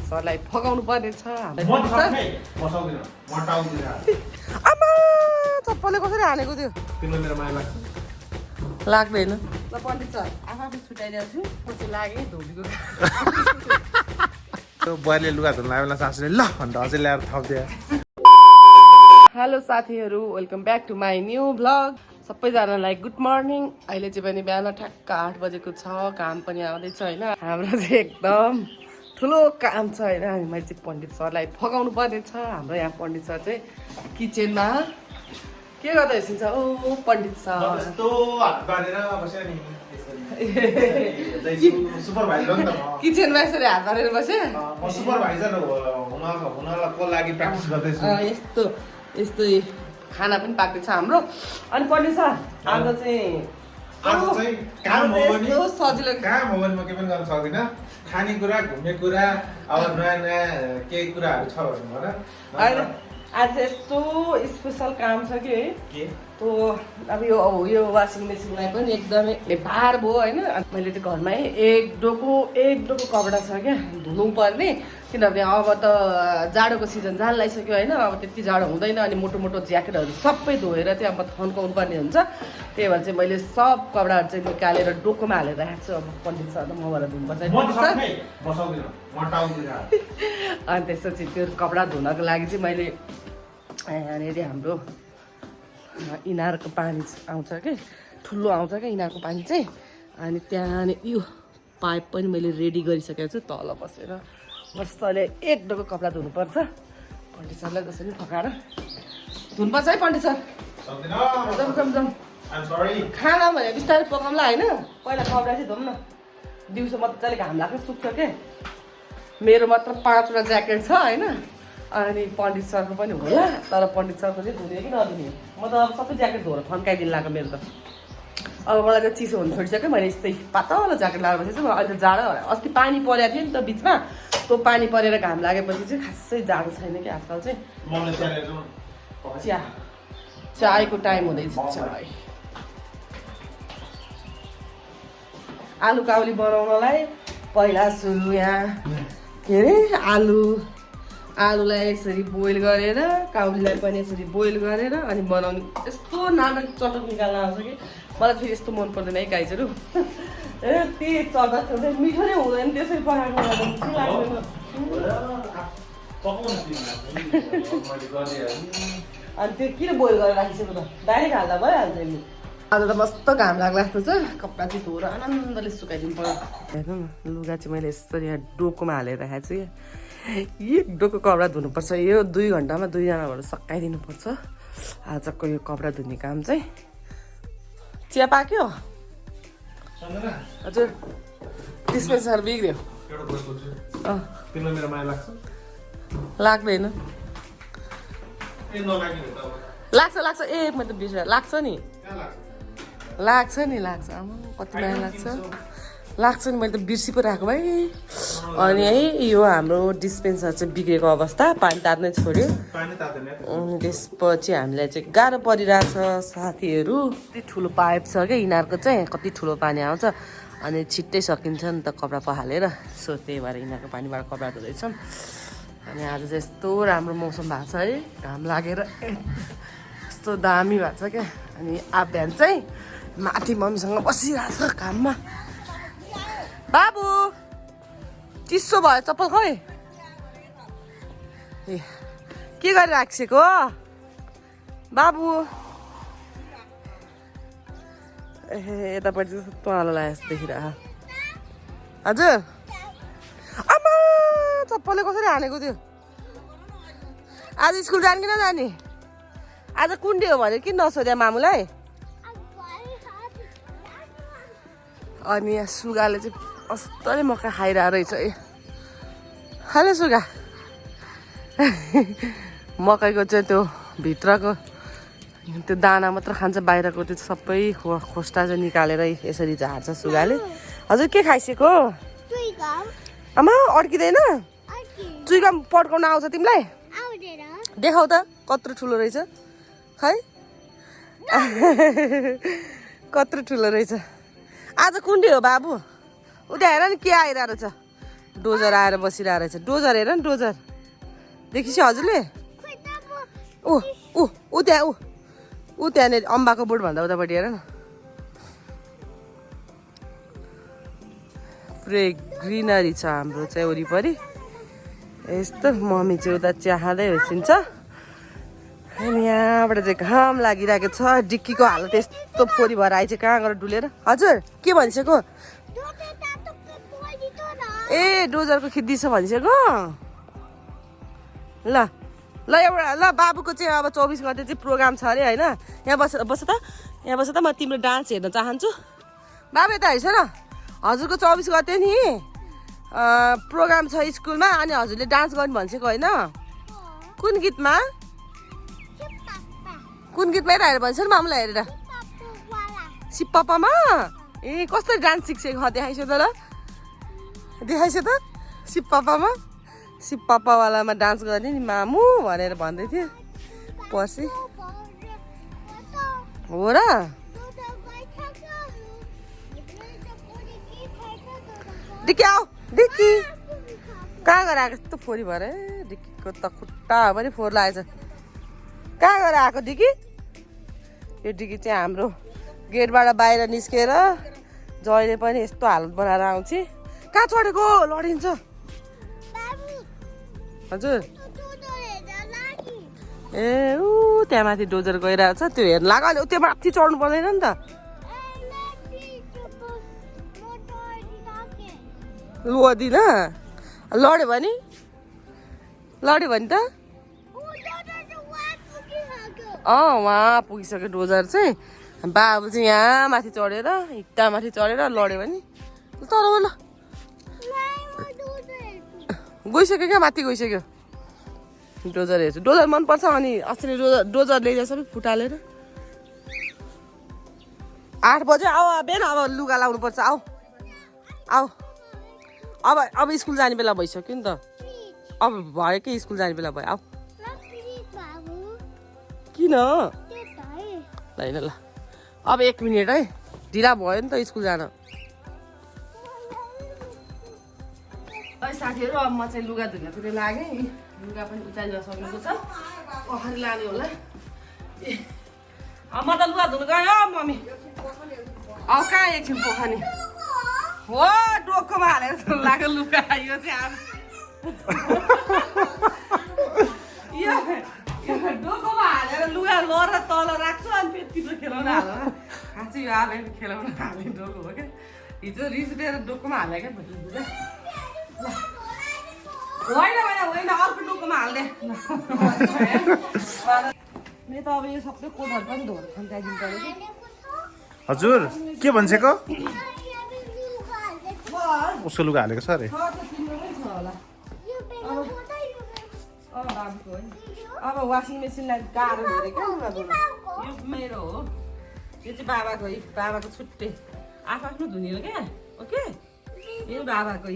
सरलाई फगाउनु पर्नेछ आमा चप्पलले कसरी हानेको थियो लाग्दैन ल पण्डित सर आफू छुट्याइदिएको छु पछि लागे धोबीको बुहारीले लुगा धुन लाग्यो बेला सासूले ल भनेर अझै ल्याएर थपिदियो। हेलो साथीहरू, welcome back to my new vlog. सबैजनालाई गुड मर्निङ। अहिले चाहिँ पनि बिहान ठ्याक्क 8 बजेको छ। काम पनि आउँदैछ होइन। हाम्रो चाहिँ एकदम ठुलो काम छ होइन। अनि मैले चाहिँ पण्डित सरलाई फगाउनु पर्ने छ। हाम्रो यहाँ पण्डित सर चाहिँ किचनमा के गर्दै हिँड्छ? ओ पण्डित सर किचनमा यसरी हात पारेर बसे यस्तो यस्तै खाना पनि पाक्दैछ हाम्रो। अनि पण्डित सर आज चाहिँ सजिलो काम हो भने म के पनि गर्न सक्दिनँ। खानेकुरा घुम्ने कुरा अब नयाँ नयाँ केही कुराहरू छ भने होइन आज यस्तो स्पेसल काम छ कि तो अब यो वासिङ मेसिनलाई पनि एकदमै भार भयो होइन। मैले चाहिँ घरमै एक डोको कपडा छ क्या धुनु पर्ने, किनभने अब त जाडोको सिजन जान लागिसक्यो होइन। अब त्यति जाडो हुँदैन। अनि मोटो मोटो ज्याकेटहरू सबै धोएर चाहिँ अब थन्काउनु पर्ने हुन्छ। त्यही भएर चाहिँ मैले सब कपडाहरू चाहिँ निकालेर डोकोमा हालेर राखेको छु। अब पण्डित सर त मबाट धुनुपर्छ अनि त्यसपछि त्यो कपडा धुनको लागि चाहिँ मैले यहाँनिर हाम्रो इनारको पानी आउँछ कि ठुलो आउँछ क्या इनारको पानी चाहिँ। अनि त्यहाँनिर यो पाइप पनि मैले रेडी गरिसकेको छु। तल बसेर मस्तले एक डोको कपडा धुनुपर्छ। पण्डित सरलाई जसरी फकाएर धुनुपर्छ है पण्डित सर। जम खाना भने बिस्तारै पकाउँला होइन। पहिला कपडा चाहिँ धुम न। दिउँसो मजाले घाम लाग्छ सुक्छ के। मेरो मात्र 5वटा ज्याकेट छ होइन। अनि पण्डित सरको पनि होला, तर पण्डित सरको चाहिँ धुने कि नधुने। म त अब सबै ज्याकेट धोएर थन्काइदिनु लाग्यो मेरो त। अब मलाई त चिसो हुनु छोडिसक्यो। मैले यस्तै पातलो ज्याकेट लगाएर बसेको छु। अहिले त जाडो अस्ति पानी परेको थियो नि त बिचमा। त्यो पानी परेर घाम लागेपछि चाहिँ खासै जाडो छैन कि आजकल चाहिँ। चायको टाइम हुँदैछ। चाय आलु काउली बनाउनलाई पहिला सुरु यहाँ के अरे आलुलाई यसरी बोइल गरेर काउलीलाई पनि यसरी बोइल गरेर अनि बनाउने। यस्तो नाटक चटक निकाल्न आउँछ कि मलाई फेरि यस्तो मन पर्दैन है गाइजहरू। त्यही चटक मिठो नै हुँदैन त्यसरी पकाएको मिठो लाग्दैन। अनि त्यो किन बोइल गरेर राखिसक्नु त? डाइरेक्ट हाल्दा भइहाल्छ नि। आज त मस्त घाम लाग्ला जस्तो छ। कपडा चाहिँ धोएर आनन्दले सुकाइदिनु पर्यो। हेर्नु न लुगा चाहिँ मैले यसरी यहाँ डोकोमा हालेर राखेको छु। एक डोको कपडा धुनुपर्छ। यो 2 घन्टामा 2जनाबाट सकाइदिनुपर्छ। आजको यो कपडा धुने काम चाहिँ। चिया पाक्यो हजुर? डिस्पेन्सर बिग्रियो लाग्दैन? लाग्छ ए म त बिर्सेँ। लाग्छ नि आमा कति माया लाग्छ नि। मैले त बिर्सी पो राखेको भाइ। अनि है यो हाम्रो डिस्पेन्सर चाहिँ बिग्रेको अवस्था, पानी तात्नै छोड्यो। त्यसपछि हामीलाई चाहिँ गाह्रो परिरहेछ साथीहरू। कति ठुलो पाइप छ क्या इनारको चाहिँ, कति ठुलो पानी आउँछ। अनि छिट्टै सकिन्छ नि त कपडा पखालेर। सो त्यही भएर इनारको पानीबाट कपडा धुँदैछौँ। अनि आज चाहिँ यस्तो राम्रो मौसम भएको छ है। घाम लागेर यस्तो दामी भएको छ क्या। अनि अब बिहान चाहिँ माथि मम्मीसँग बसिरहेको छ घाममा। बाबु चिसो भयो चप्पल खोइ। ए के गरिराखेको बाबु? ए यतापट्टि तँलो लाग्यो जस्तो देखिरह। हजुर आमा चप्पलले कसरी हानेको थियो? आज स्कुल जाने कि नजाने? आज कुन डे हो भने किन नसोध्या मामुलाई? अनि यहाँ सुगाले चाहिँ कस्तोले मकै खाइरहेको रहेछ है। हेलो सुगा। मकैको चाहिँ त्यो भित्रको त्यो दाना मात्र खान्छ, बाहिरको त्यो सबै खोस्टा चाहिँ निकालेर यसरी झार्छ सुगाले। हजुर के खाइसक्यो? आमा अड्किँदैन? चुइगम पड्काउन आउँछ तिमीलाई? देखाउ त कत्रो ठुलो रहेछ खै। कत्रो ठुलो रहेछ। आज कुन डे हो बाबु? उता हेर नि के आइरहेको छ। डोजर आएर बसिरहेको रहेछ डोजर हेर नि डोजर देखिस हजुरले ऊ ऊ ऊ त्यहाँ ऊ त्यहाँनिर अम्बाको बोट भन्दा उतापट्टि हेर न पुरै ग्रिनरी छ हाम्रो चाहिँ वरिपरि यस्तो मम्मी चाहिँ उता चिया खाँदै होसिन्छ अनि यहाँबाट चाहिँ घाम लागिरहेको छ डिक्कीको हालत यस्तो फोरी भएर आइछ कहाँ गएर डुलेर हजुर के भनिसक्यो ए डोजरको खिच्दैछ भनिसक्यो ल ल एउटा ल बाबुको चाहिँ अब 24 गते चाहिँ प्रोग्राम छ अरे होइन यहाँ बस त यहाँ बस त म तिम्रो डान्स हेर्न चाहन्छु बाबु यता हेर्छ न हजुरको 24 गते नि प्रोग्राम छ स्कुलमा अनि हजुरले डान्स गर्नु भनिसक्यो होइन कुन गीतमा हेरेर भन्छ नि मामुलाई हेरेर सिप्पापामा ए कस्तो डान्स सिक्सेको देखाइस त ल देखाइस त सिप्पापावालामा डान्स गर्ने नि मामु भनेर भन्दै थियो पर्सि हो र डिक्की आऊ डिक्की कहाँ गएर आएको यस्तो फोरी भएर डिक्कीको त खुट्टा पनि फोहोर लागेछ कहाँ गएर आएको डिक्की यो डिक्की चाहिँ हाम्रो गेटबाट बाहिर निस्केर जहिले पनि यस्तो हालत बनाएर आउँछ कहाँ चढेको लडिन्छ हजुर ए ऊ त्यहाँ माथि डोजर गइरहेको छ त्यो हेर्नु लाग्यो अहिले त्यो माथि चढ्नु पर्दैन नि त लुदिन लड्यो भने त उहाँ पुगिसक्यो डोजर चाहिँ बाबु चाहिँ यहाँ माथि चढेर हिट्टा माथि चढेर लड्यो भने तर ल गइसक्यो क्या माथि गइसक्यो डोजर हेर्छु डोजर मनपर्छ अनि अस्ति डोजर ल्याइदियो सबै फुटालेर 8 बजे आऊ बिहान अब लुगा लाउनु पर्छ आऊ अब स्कुल जाने बेला भइसक्यो नि त अब भयो कि स्कुल जाने बेला भयो आऊ किन होइन ल अब 1 मिनट है ढिला भयो नि त स्कुल जान साथीहरू अब म चाहिँ लुगा धुनतिर लागेँ लुगा पनि उचाइ नसक्नुको छ पोखरी लाने होला म त लुगा धुनु गएँ मम्मी अब कहाँ एकछिन पोखरी हो डोकोमा हालेर लाग्यो लुगा यो चाहिँ अब यो डोकोमा हालेर लुगा लर तल राख्छु अनि फेरि तिम्रो खेलाउन हाल खाँची यो अब खेलाउन हाल्ने डोको हो क्या हिजो रिस उठेर डोकोमा हाल्यो क्या लुगा होइन अर्को डोकोमा हाल्दे मेरो त अब यो सबै कोटहरू पनि धोएर खन्चाइदिनु पऱ्यो कि हजुर के भन्छेको उसको लुगा हालेको छ अरे अब वासिङ मेसिनलाई गाह्रो धेरै क्या लुगा धुनु यो मेरो हो यो चाहिँ बाबाको छुट्टै आफ्नो धुने हो क्या ओके यो बाबाको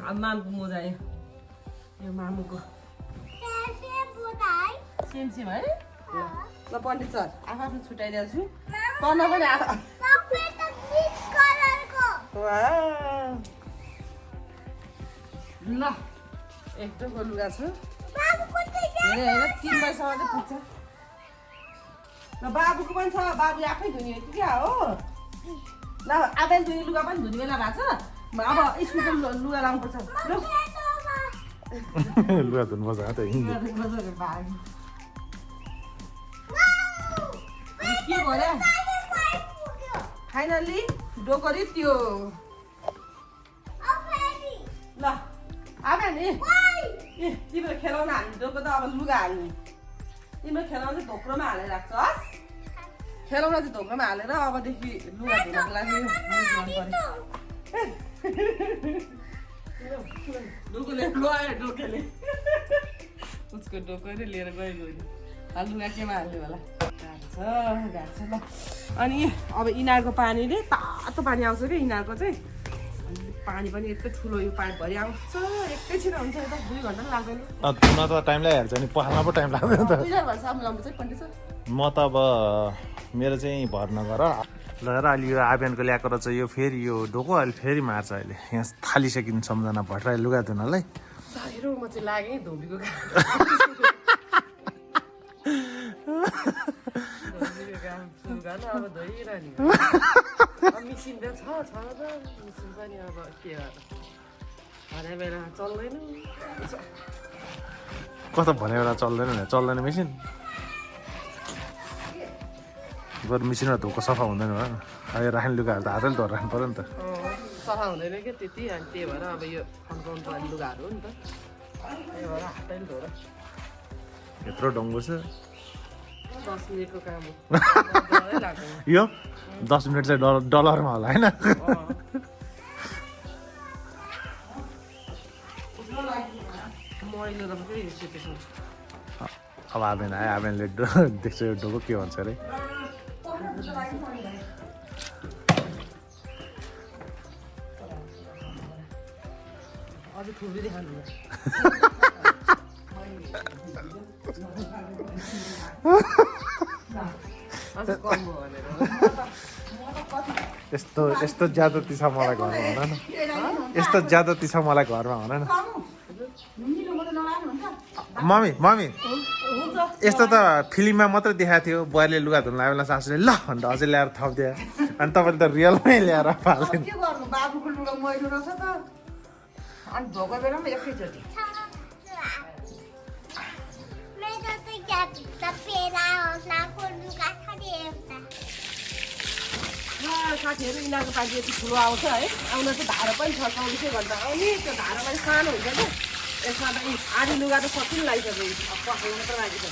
अब मामुको मोजा यो मामुको सेम है ल पण्डित सर आफ्नो छुट्याइदिएको छु पढ्न पनि ल एकदमको लुगा छ होइन 3 बजीसम्म चाहिँ पुग्छ ल बाबुको पनि छ बाबु आफै धुने हो कि क्या हो ल आधा धुने लुगा पनि धुने बेला भएको छ अब स्कुलको लुगा लाउनुपर्छ लुगा धुनुपर्छ के गर्यो फाइनल्ली डोकरी त्यो ल आमा नि ए तिम्रो खेलाउन हाल्ने डोको त अब लुगा हाल्ने तिम्रो खेलाउन चाहिँ धोक्रोमा हालेर राख्छ हस् खेलाउन चाहिँ धोक्रोमा हालेर अबदेखि लुगा धुनको लागि डोकोले गयो डोकेले उसको डोकोले लिएर गयो लुगा केमा हाल्ने होला घाँस ल अनि अब इनारको पानीले तातो पानी आउँछ क्या इनारको चाहिँ पानी पनि यत्रो ठुलो यो पाइपभरि आउँछ एकैछिन हुन्छ यता 2 घन्टा पनि लाग्दैन तुमा त टाइम लागिहाल्छ नि पखाल्न पो टाइम लाग्दैन त साबुन लाउनु चाहिँ पण्डित सर म त अब मेरो चाहिँ भर नगर ल र अहिले यो आबियनको ल्याएको रहेछ यो फेरि यो ढोको अहिले फेरि मार्छ अहिले यहाँ थालिसकिन् सम्झना भट्टराई लुगा धुनलाई साह्रो म चाहिँ लागेँ धोबीको काम सुरु गर्न अब धोइरहने मिसिन त छ त मिसिन पनि अब के गर्नु भने बेला चल्दैन कस्तो भने बेला चल्दैन मेसिन बरु मिसिनमा धोको सफा हुँदैन होला नि अहिले राख्ने लुगाहरू त हातैले धोएर राख्नु पऱ्यो नि त सफा हुँदैन क्या त्यति अनि त्यही भएर अब यो फन्काउनु पर्ने लुगाहरू हो नि त त्यही भएर हातैले धोएर यत्रो डङ्गो छ 10 मिनटको काम हो यो 10 मिनट चाहिँ डलरमा होला होइन मैलो त फेरि सुतेछ अब आबेन आयो आबेनले देख्छ यो ढोको के भन्छ अरे अझै थुप्रै देखाउनु अझ कम हो भनेर यस्तो ज्यादती छ मलाई घरमा भन न यस्तो ज्यादती छ मलाई घरमा भन न मम्मी यस्तो त फिल्ममा मात्रै देखाएको थियो बुहारीले लुगा धुन लाग्यो बेला सासूले ल भनेर अझै ल्याएर थपिदियो अनि तपाईँले त रियलमै ल्याएर फाल्नु के गर्नु बाबुको लुगा मैलो रहेछ त अनि धोको बेलामा एकैचोटि साथीहरू यिनीहरूको पानी यति ठुलो आउँछ है आउन चाहिँ धारो पनि छ 24 घन्टा आउने त्यो धारो पनि सानो हुन्छ क्या यसमा त आधी लुगा त सकिन लागिसक्यो पखाल्नु मात्र लागि छ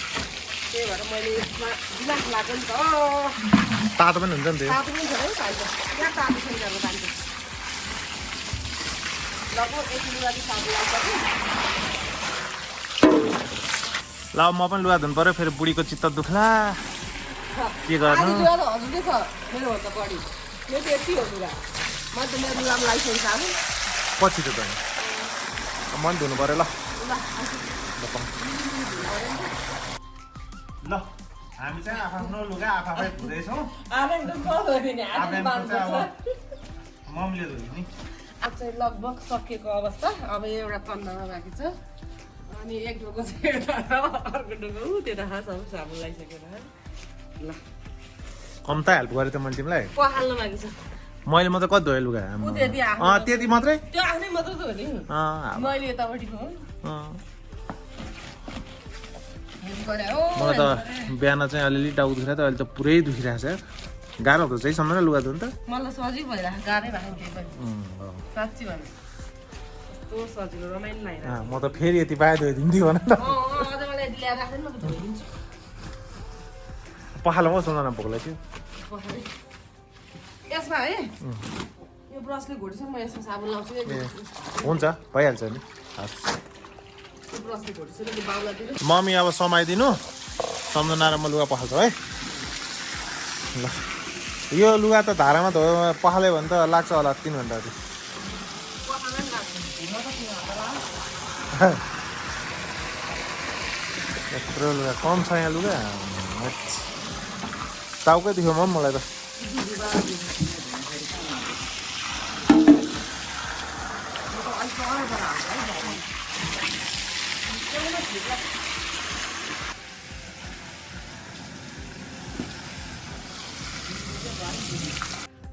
त्यही भएर मैले यसमा दिमाग लाग्छ नि त तातो पनि हुन्छ नि त्यो तातो पनि छ है पानी त यहाँ तातो छ नि हाम्रो पानी त लगभग एक लुगा चाहिँ तातो लाग्छ ल म पनि लुगा धुनु पऱ्यो फेरि बुढीको चित्त दुख्ला के गर्नु लुगा त हजुरकै छ मेरो भन्दा बढी यो त यति हो लुगा म त मेरो लुगामा लागिसकेको छ अब पछि त मन धुनु पऱ्यो ल ल हामी चाहिँ आफ्नो लुगा आफै धुँदैछौँ मम्मीले धुयो नि अब चाहिँ लगभग सकिएको अवस्था अब एउटा कन्दामा बाँकी छ अनि एक ढोको चाहिँ अर्को ढोको त्यो थाहा छ साबुन लगाइसकेर ल कम्ता हेल्प गरेँ त मैले तिमीलाई पखाल्नु बाँकी छ मैले मात्रै कति धोएँ लुगा त्यति मात्रै त्यो आफ्नै मात्र त हो नि मैले यतापट्टिको हो मलाई त बिहान चाहिँ अलिअलि टाउको दुखिरहेको थियो अहिले त पुरै दुखिरहेको छ गाह्रो हुँदो चाहिँ सम्झना लुगा धुनु त मलाई सजिलो भइरहेको गाह्रै भएको त्यही पनि साँच्ची भन्नु कस्तो सजिलो रमाइलो लागिरहेको म त फेरि यति पाए धोइदिन्थ्यो भन त अझ मलाई यति ल्याएर राख्दैन म त धोइदिन्छु पखालो म सुन्दैन भोकलाई थियो यसमा है यो ब्रसले घोटिछ म यसमा साबुन लाउँछु हुन्छ भइहाल्छ नि हस् यो ब्रसले घोटिछ नि बाउलातिर मम्मी अब समाइदिनु सम्झना र म लुगा पखाल्छु है ल यो लुगा त धारामा धोयो पखाल्यो भने त लाग्छ होला 3 घन्टा जति यत्रो लुगा कम छ यहाँ लुगा टाउकै दुख्यो मलाई त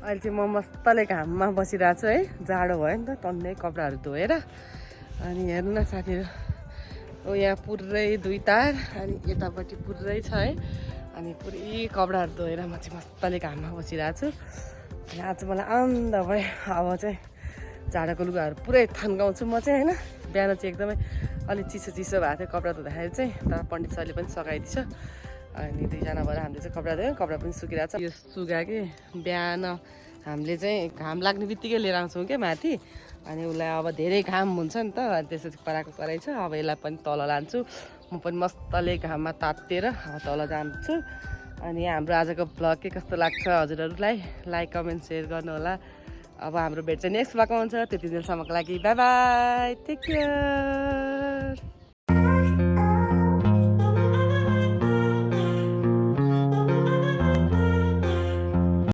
अहिले चाहिँ म मस्तले घाममा बसिरहेको छु है जाडो भयो नि त टन्नै कपडाहरू धोएर अनि हेर्नु न साथीहरू ओ यहाँ पुरै 2 तार अनि यतापट्टि पुरै छ है अनि पुरै कपडाहरू धोएर म चाहिँ मस्तले घाममा बसिरहेको छु अनि आज मलाई आनन्द भयो अब चाहिँ जाडोको लुगाहरू पुरै थन्काउँछु म चाहिँ होइन बिहान चाहिँ एकदमै अलिक चिसो भएको थियो कपडा धुँदाखेरि चाहिँ तर पण्डित सरले पनि सघाइदिन्छ अनि 2 जना भएर हामीले चाहिँ कपडा धोयौँ कपडा पनि सुकिरहेको छ यो सुगा कि बिहान हामीले चाहिँ घाम लाग्ने बित्तिकै लिएर आउँछौँ क्या माथि अनि उसलाई अब धेरै घाम हुन्छ नि त त्यसपछि कराएको कराइ छ अब यसलाई पनि तल लान्छु म पनि मस्तले घाममा तातेर अब तल जान्छु अनि हाम्रो आजको भ्लग के कस्तो लाग्छ हजुरहरूलाई लाइक कमेन्ट सेयर गर्नु होला अब हाम्रो भेट चाहिँ नेक्स्ट भ्लगमा हुन्छ त्यति दिनसम्मको लागि बाई बाई टेक केयर